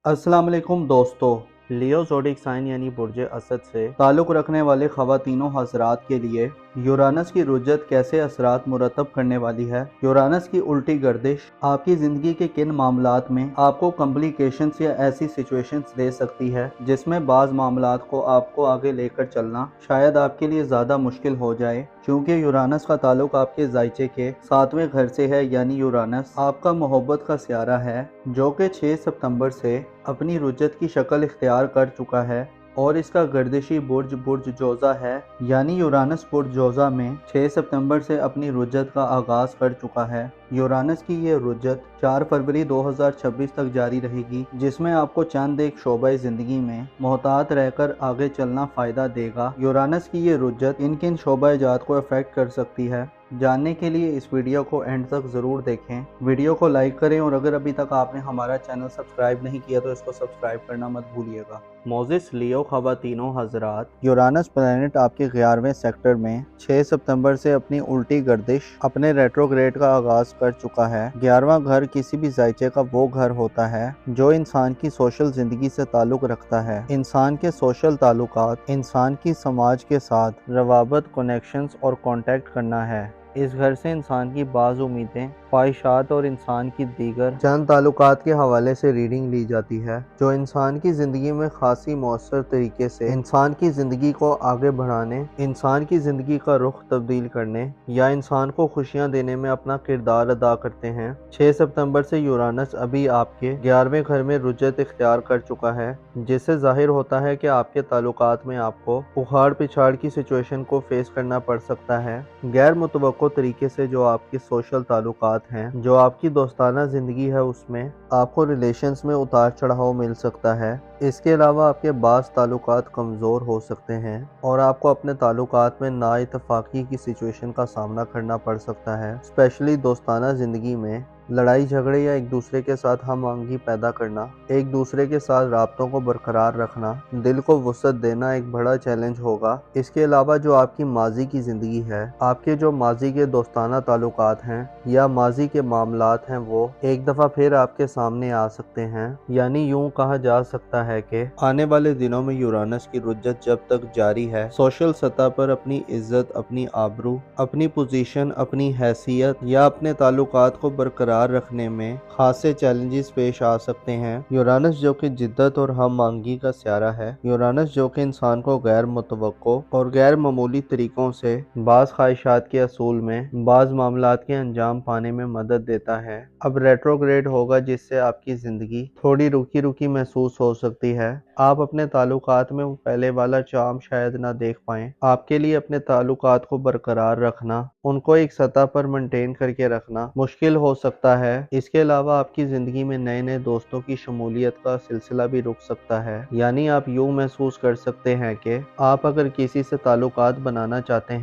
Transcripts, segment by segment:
अस्सलाम वालेकुम दोस्तों। लियो ज़ोडिक साइन यानी बुर्ज असद से ताल्लुक़ रखने वाले ख़वातीनों हज़रात के लिए यूरानस की रुजत कैसे असरात मुरतब करने वाली है। यूरानस की उल्टी गर्दिश आपकी ज़िंदगी के किन मामलात में आपको कॉम्प्लिकेशंस या ऐसी सिचुएशंस दे सकती है जिसमें बाज़ मामलात को आपको आगे लेकर चलना शायद आपके लिए ज़्यादा मुश्किल हो जाए, क्योंकि यूरानस का ताल्लुक आपके ज़ायचे के 7वें घर से है। यानी यूरानस आपका मोहब्बत का सियारा है जो कि 6 सितंबर से अपनी रुजत की शक्ल इख्तियार कर चुका है और इसका गर्दिशी बुर्ज बुर्ज जोज़ा है। यानी यूरानस बुर्ज जोज़ा में 6 सितंबर से अपनी रुजत का आगाज़ कर चुका है। यूरानस की ये रुजत 4 फरवरी 2026 तक जारी रहेगी, जिसमें आपको चंद एक शोबे ज़िंदगी में मोहतात रहकर आगे चलना फ़ायदा देगा। यूरानस की ये रुजत किन किन शोबा जात को अफेक्ट कर सकती है, जानने के लिए इस वीडियो को एंड तक ज़रूर देखें। वीडियो को लाइक करें और अगर अभी तक आपने हमारा चैनल सब्सक्राइब नहीं किया तो इसको सब्सक्राइब करना मत भूलिएगा। मोजिस लियो ख़वातीनों हज़रात, यूरानस प्लैनेट आपके 11वें सेक्टर में 6 सितंबर से अपनी उल्टी गर्दिश अपने रेट्रोग्रेड का आगाज़ कर चुका है। 11वां घर किसी भी ज़ायचे का वो घर होता है जो इंसान की सोशल ज़िंदगी से ताल्लुक़ रखता है। इंसान के सोशल ताल्लुकात, इंसान की समाज के साथ रवाबत, कनेक्शंस और कॉन्टैक्ट करना है। इस घर से इंसान की बाज़ उम्मीदें, ख्वाहिशात और इंसान की दीगर चंद ताल्लुकात के हवाले से रीडिंग ली जाती है जो इंसान की ज़िंदगी में खासी मौसर तरीके से इंसान की ज़िंदगी को आगे बढ़ाने, इंसान की ज़िंदगी का रुख तब्दील करने या इंसान को खुशियाँ देने में अपना किरदार अदा करते हैं। 6 सितंबर से यूरानस अभी आपके 11वें घर में रुजत इख्तियार कर चुका है, जिससे जाहिर होता है कि आपके ताल्लुकात में आपको उखाड़ पिछाड़ की सिचुएशन को फेस करना पड़ सकता है। गैर मुतवक्को तरीके से जो आपके सोशल ताल्लुकात हैं, जो आपकी दोस्ताना ज़िंदगी है, उसमें आपको रिलेशंस में उतार चढ़ाव मिल सकता है। इसके अलावा आपके बाज़ ताल्लुकात कमज़ोर हो सकते हैं और आपको अपने ताल्लुकात में नाइतफाक़ी की सिचुएशन का सामना करना पड़ सकता है। स्पेशली दोस्ताना ज़िंदगी में लड़ाई झगड़े या एक दूसरे के साथ हम आहंगी पैदा करना, एक दूसरे के साथ राब्तों को बरकरार रखना, दिल को वुसअत देना एक बड़ा चैलेंज होगा। इसके अलावा जो आपकी माजी की ज़िंदगी है, आपके जो माजी के दोस्ताना ताल्लुकात हैं या माजी के मामलात हैं, वो एक दफ़ा फिर आपके सामने आ सकते हैं। यानी यूँ कहा जा सकता है कि आने वाले दिनों में यूरानस की रुजत जब तक जारी है, सोशल सतह पर अपनी इज्जत, अपनी आबरू, अपनी पोजीशन, अपनी हैसियत या अपने ताल्लुकात को बरकरार रखने में खासे चैलेंजेस पेश आ सकते हैं। यूरानस जो कि जिद्दत और हम मांगी का सियारा है, यूरानस जो कि इंसान को गैर मुतवक्को और गैर मामूली तरीकों से बाज़ ख्वाहिशात के असूल में, बाज़ मामलात के अंजाम पाने में मदद देता है, अब रेट्रोग्रेड होगा, जिससे आपकी ज़िंदगी थोड़ी रुकी रुकी महसूस हो सकती है। आप अपने ताल्लुकात में पहले वाला चार्म शायद ना देख पाएं। आपके लिए अपने ताल्लुकात को बरकरार रखना, उनको एक सतह पर मेंटेन करके रखना मुश्किल हो सकता है। इसके अलावा आपकी ज़िंदगी में नए नए दोस्तों की शमूलियत का सिलसिला भी रुक सकता है। यानी आप यूँ महसूस कर सकते हैं कि आप अगर किसी से ताल्लुकात बनाना चाहते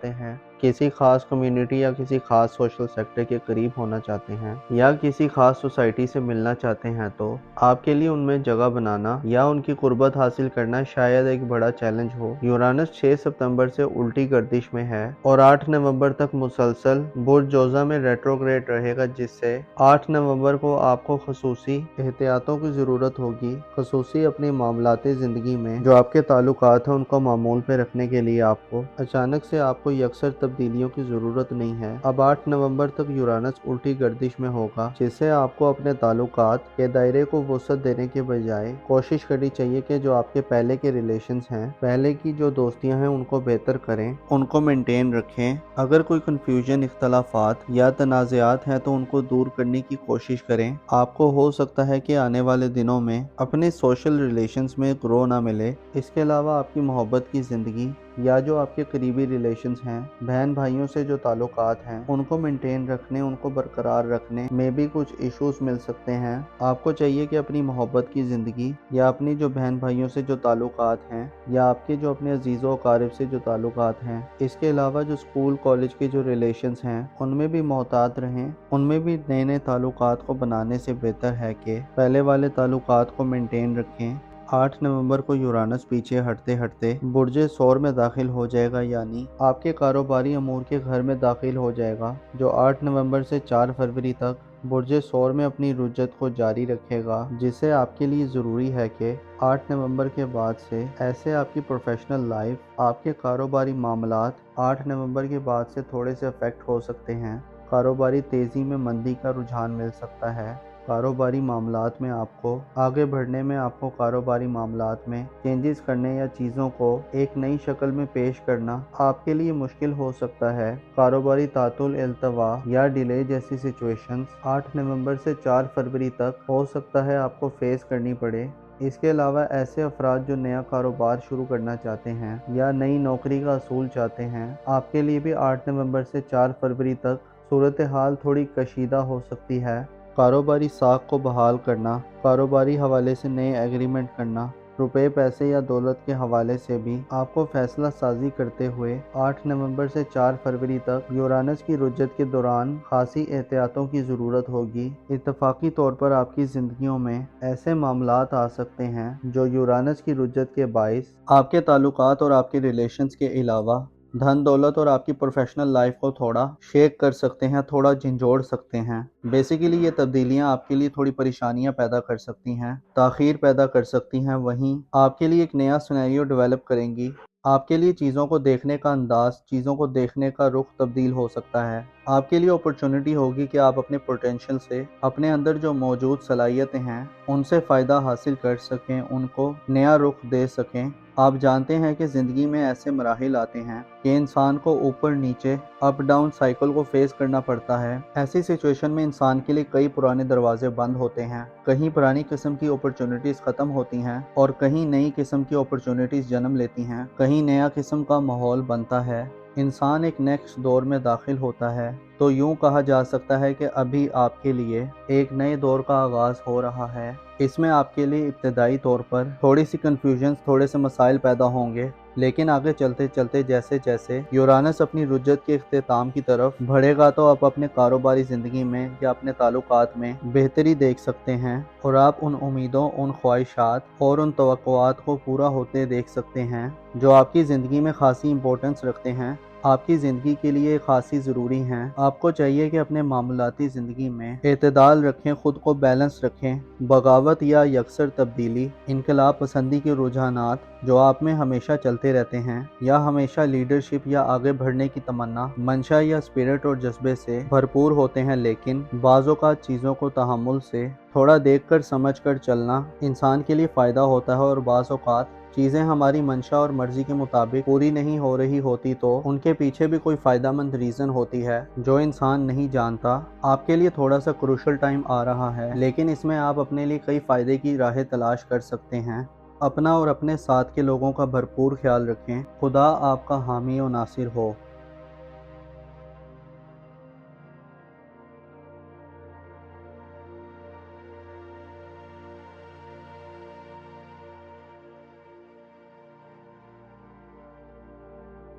हैं, किसी खास कम्युनिटी या किसी खास सोशल सेक्टर के करीब होना चाहते हैं या किसी खास सोसाइटी से मिलना चाहते हैं, तो आपके लिए उनमें जगह बनाना या उनकी कुर्बत हासिल करना शायद एक बड़ा चैलेंज हो। यूरानस 6 सितंबर से उल्टी गर्दिश में है और 8 नवंबर तक मुसलसल बुर्ज जोज़ा में रेट्रोग्रेड रहेगा, जिससे 8 नवंबर को आपको खसूसी एहतियातों की ज़रूरत होगी। खसूसी अपनी मामलाती ज़िंदगी में जो आपके ताल्लुकात हैं उनको मामूल पे रखने के लिए आपको अचानक से आपको यकसर तब्दीलियों की ज़रूरत नहीं है। अब 8 नवंबर तक यूरानस उल्टी गर्दिश में होगा, जिससे आपको अपने ताल्लुकात के दायरे को वुसअत देने के बजाय कोशिश करनी चाहिए कि जो आपके पहले के रिलेशंस हैं, पहले की जो दोस्तियां हैं, उनको बेहतर करें, उनको मेंटेन रखें। अगर कोई कन्फ्यूजन, इख्तलाफात या तनाज़ात हैं तो उनको दूर करने की कोशिश करें। आपको हो सकता है कि आने वाले दिनों में अपने सोशल रिलेशंस में ग्रो ना मिले। इसके अलावा आपकी मोहब्बत की ज़िंदगी या जो आपके करीबी रिलेशंस हैं, बहन भाइयों से जो ताल्लुकात हैं, उनको मेंटेन रखने, उनको बरकरार रखने में भी कुछ इश्यूज मिल सकते हैं। आपको चाहिए कि अपनी मोहब्बत की ज़िंदगी या अपनी जो बहन भाइयों से जो ताल्लुकात हैं या आपके जो अपने अजीज़ों अकारिब से जो ताल्लुकात हैं, इसके अलावा जो स्कूल कॉलेज के जो रिलेशंस हैं, उनमें भी मोहतात रहें। उनमें भी नए नए ताल्लुकात को बनाने से बेहतर है कि पहले वाले ताल्लुकात को मेंटेन रखें। 8 नवंबर को यूरानस पीछे हटते हटते बुर्ज सौर में दाखिल हो जाएगा, यानी आपके कारोबारी अमूर के घर में दाखिल हो जाएगा, जो 8 नवंबर से 4 फरवरी तक برج सौर में अपनी रुजत को जारी रखेगा, जिससे आपके लिए ज़रूरी है कि 8 नवंबर के बाद से ऐसे आपकी प्रोफेशनल लाइफ, आपके कारोबारी मामलात 8 नवंबर के बाद से थोड़े से अफेक्ट हो सकते हैं। कारोबारी तेज़ी में मंदी का रुझान मिल सकता है। कारोबारी मामलात में आपको आगे बढ़ने में आपको कारोबारी मामलात में चेंजेस करने या चीज़ों को एक नई शक्ल में पेश करना आपके लिए मुश्किल हो सकता है। कारोबारी तातुल इल्तवा या डिले जैसी सिचुएशंस 8 नवंबर से 4 फरवरी तक हो सकता है आपको फेस करनी पड़े। इसके अलावा ऐसे अफराद जो नया कारोबार शुरू करना चाहते हैं या नई नौकरी का असूल चाहते हैं, आपके लिए भी 8 नवंबर से 4 फरवरी तक सूरत हाल थोड़ी कशीदा हो सकती है। कारोबारी साख को बहाल करना, कारोबारी हवाले से नए एग्रीमेंट करना, रुपए पैसे या दौलत के हवाले से भी आपको फैसला साजी करते हुए 8 नवंबर से 4 फरवरी तक यूरानस की रुजत के दौरान खासी एहतियातों की ज़रूरत होगी। इत्तफाकी तौर पर आपकी ज़िंदगियों में ऐसे मामलात आ सकते हैं जो यूरानस की रुजत के बाइस आपके ताल्लुकात और आपके रिलेशंस के अलावा धन दौलत और आपकी प्रोफेशनल लाइफ को थोड़ा शेक कर सकते हैं, थोड़ा झंझोड़ सकते हैं। बेसिकली ये तब्दीलियां आपके लिए थोड़ी परेशानियां पैदा कर सकती हैं, ताख़ीर पैदा कर सकती हैं, वहीं आपके लिए एक नया सिनेरियो डेवलप करेंगी। आपके लिए चीज़ों को देखने का अंदाज, चीज़ों को देखने का रुख तब्दील हो सकता है। आपके लिए अपॉर्चुनिटी होगी कि आप अपने पोटेंशियल से, अपने अंदर जो मौजूद सलाहियतें हैं उनसे फ़ायदा हासिल कर सकें, उनको नया रुख दे सकें। आप जानते हैं कि ज़िंदगी में ऐसे मराहिल आते हैं कि इंसान को ऊपर नीचे अप डाउन साइकिल को फेस करना पड़ता है। ऐसी सिचुएशन में इंसान के लिए कई पुराने दरवाजे बंद होते हैं, कहीं पुरानी किस्म की अपॉर्चुनिटीज़ ख़त्म होती हैं और कहीं नई किस्म की अपॉर्चुनिटीज़ जन्म लेती हैं, कहीं नया किस्म का माहौल बनता है। इंसान एक नेक्स्ट दौर में दाखिल होता है, तो यूँ कहा जा सकता है कि अभी आपके लिए एक नए दौर का आगाज़ हो रहा है। इसमें आपके लिए इब्तदाई तौर पर थोड़ी सी कन्फ्यूजन, थोड़े से मसाइल पैदा होंगे, लेकिन आगे चलते चलते जैसे जैसे यूरानस अपनी रुजत के इख्तिताम की तरफ बढ़ेगा तो आप अपने कारोबारी ज़िंदगी में या अपने ताल्लुकात में बेहतरी देख सकते हैं और आप उन उम्मीदों, उन ख्वाहिशात और उन तवक्कुआत को पूरा होते देख सकते हैं जो आपकी ज़िंदगी में खासी इंपॉर्टेंस रखते हैं, आपकी ज़िंदगी के लिए खासी ज़रूरी हैं। आपको चाहिए कि अपने मामूलाती ज़िंदगी में एतदाल रखें, ख़ुद को बैलेंस रखें। बगावत या यकसर तब्दीली, इनकलाब पसंदी के रुझानात जो आप में हमेशा चलते रहते हैं, या हमेशा लीडरशिप या आगे बढ़ने की तमन्ना, मंशा या स्पिरिट और जज्बे से भरपूर होते हैं, लेकिन बाज़ औक़ात चीज़ों को तहम्मुल से थोड़ा देख कर समझ कर चलना इंसान के लिए फ़ायदा होता है। और बाज़ औक़ात चीज़ें हमारी मंशा और मर्ज़ी के मुताबिक पूरी नहीं हो रही होती तो उनके पीछे भी कोई फ़ायदेमंद रीज़न होती है जो इंसान नहीं जानता। आपके लिए थोड़ा सा क्रूशल टाइम आ रहा है, लेकिन इसमें आप अपने लिए कई फ़ायदे की राहें तलाश कर सकते हैं। अपना और अपने साथ के लोगों का भरपूर ख्याल रखें। खुदा आपका हामी और नासिर हो।